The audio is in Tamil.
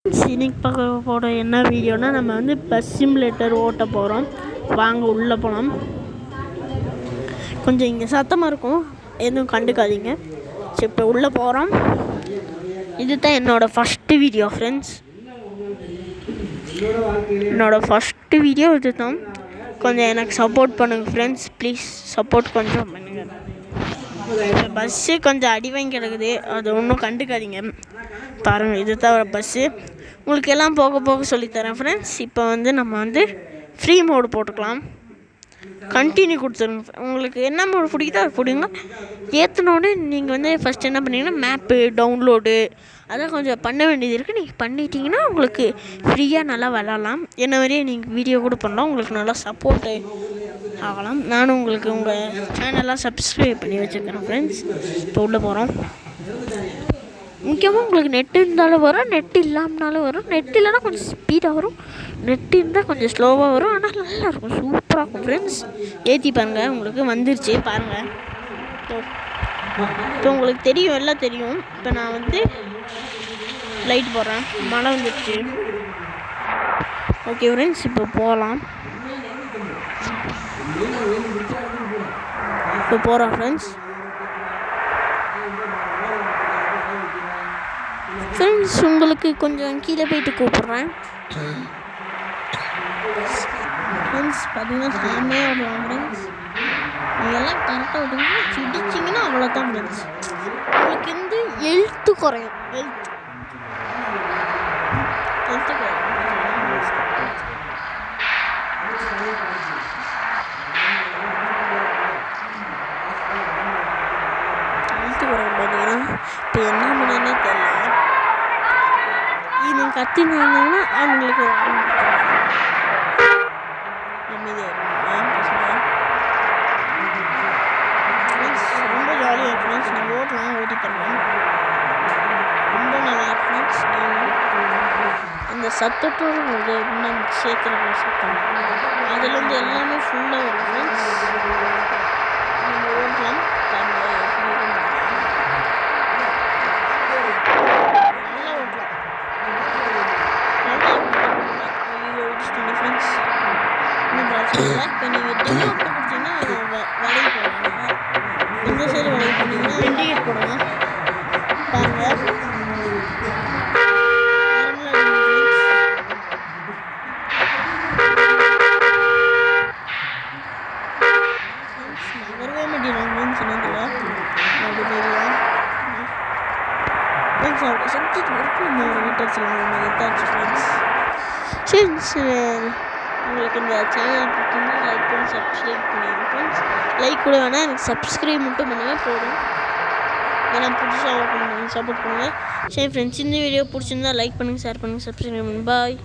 இன்னைக்கு பார்க்க போகிற என்ன வீடியோனா, நம்ம வந்து பஸ் சிமுலேட்டர் ஓட்ட போகிறோம். வாங்க உள்ளே போகலாம். கொஞ்சம் இங்கே சத்தமாக இருக்கும், எதுவும் கண்டுக்காதீங்க. சரி, இப்போ உள்ளே போகிறோம். இது தான் என்னோடய ஃபஸ்ட்டு வீடியோ ஃப்ரெண்ட்ஸ். என்னோடய ஃபஸ்ட்டு வீடியோ இது தான். கொஞ்சம் எனக்கு சப்போர்ட் பண்ணுங்கள் ஃப்ரெண்ட்ஸ், ப்ளீஸ் சப்போர்ட் கொஞ்சம் பண்ணுங்கள். பஸ்ஸு கொஞ்சம் அடி வாங்கி கிடக்குது, அது ஒன்றும் கண்டுக்காதீங்க. பாருங்கள், இது தான் பஸ்ஸு. உங்களுக்கு எல்லாம் போக போக சொல்லித்தரேன் ஃப்ரெண்ட்ஸ். இப்போ வந்து நம்ம வந்து ஃப்ரீ மோடு போட்டுக்கலாம். கண்டினியூ கொடுத்துருங்க. உங்களுக்கு என்ன மோடு பிடிக்குதோ அது பிடிங்க. ஏற்றினோடனே நீங்கள் வந்து ஃபஸ்ட் என்ன பண்ணிங்கன்னா, மேப்பு டவுன்லோடு அதான் கொஞ்சம் பண்ண வேண்டியது இருக்குது. நீங்கள் பண்ணிட்டீங்கன்னா உங்களுக்கு ஃப்ரீயாக நல்லா விளாட்லாம். என்ன மாதிரியே நீங்கள் வீடியோ கூட பண்ணலாம். உங்களுக்கு நல்லா சப்போர்ட்டு ஆகலாம். நானும் உங்களுக்கு உங்கள் சேனல்லாம் சப்ஸ்கிரைப் பண்ணி வச்சுருக்கேன் ஃப்ரெண்ட்ஸ். இப்போ உள்ளே போகிறோம். முக்கியமாக உங்களுக்கு நெட்டு இருந்தாலும் வரும், நெட் இல்லாமனாலும் வரும். நெட் இல்லைன்னா கொஞ்சம் ஸ்பீடாக வரும், நெட் இருந்தால் கொஞ்சம் ஸ்லோவாக வரும். ஆனால் நல்லாயிருக்கும், சூப்பராக இருக்கும் ஃப்ரெண்ட்ஸ். ஏற்றி பாருங்கள், உங்களுக்கு வந்துருச்சு பாருங்கள். இப்போ உங்களுக்கு தெரியும், எல்லாம் தெரியும். இப்போ நான் வந்து லைட் போடுறேன், மழை வந்துருச்சு. ஓகே ஃப்ரெண்ட்ஸ், இப்போ போகலாம். இப்போ போகிறோம் ஃப்ரெண்ட்ஸ். ஃப்ரெண்ட்ஸ், உங்களுக்கு கொஞ்சம் கீழே போயிட்டு கூப்பிட்றேன் ஃப்ரெண்ட்ஸ். பார்த்தீங்கன்னா செம்மையாக விடுவாங்க ஃப்ரெண்ட்ஸ். நீங்கள்லாம் கரெக்டாக விடுங்க, சிடிச்சிங்கன்னா அவ்வளோதான் ஃப்ரெண்ட்ஸ். உங்களுக்கு வந்து ஹெல்த்து குறையும், ஹெல்த்து குறையும். பார்த்தீங்கன்னா இப்போ என்ன பண்ணுன்னே தெரியல. இது கத்தினாங்கன்னா அவங்களுக்கு ரொம்ப ஜாலியாக இருக்கு ஃப்ரெண்ட்ஸ். நீங்கள் ஓட்டலாம், ஓட்டி தரலாம், ரொம்ப நல்லா இருக்கு ஃப்ரெண்ட்ஸ். அந்த சத்தத்தோடு உங்களுக்கு இன்னும் சேர்க்குற சத்தம் அதுலேருந்து எல்லாமே ஃபுல்லாக வரும் ஃப்ரெண்ட்ஸ். நீங்கள் ஓட்டலாம். லைக் பண்ணி விட்டீங்கன்னா வளைய போடுவாங்க. இந்த சைடு வளைய போனீங்கன்னா இண்டிகேட் போடுங்க பாருங்கள். வரவே மாட்டேங்கிறாங்க சொன்னதில்ல, அப்படி தெரியலாம் ஃப்ரெண்ட்ஸ். அப்படி சப்ஜெக்ட் ஒர்க் நம்ம வீட்டை சொல்லலாம் எதாச்சு ஃப்ரெண்ட்ஸ். சரி, உங்களுக்கு இந்த சேனல் பிடிச்சிருந்தா லைக் பண்ணி சப்ஸ்கிரைப் பண்ணிடுங்க ஃப்ரெண்ட்ஸ். லைக் கூட வேணால், எனக்கு சப்ஸ்கிரைப் மட்டும் பண்ணுங்கள் போதும். ஏன்னா புதுசாக சப்போர்ட் பண்ணுங்கள். சரி ஃப்ரெண்ட்ஸ், இந்த வீடியோ பிடிச்சிருந்தா லைக் பண்ணுங்கள், ஷேர் பண்ணுங்கள், சப்ஸ்கிரைப் பண்ணுங்கள். பாய்.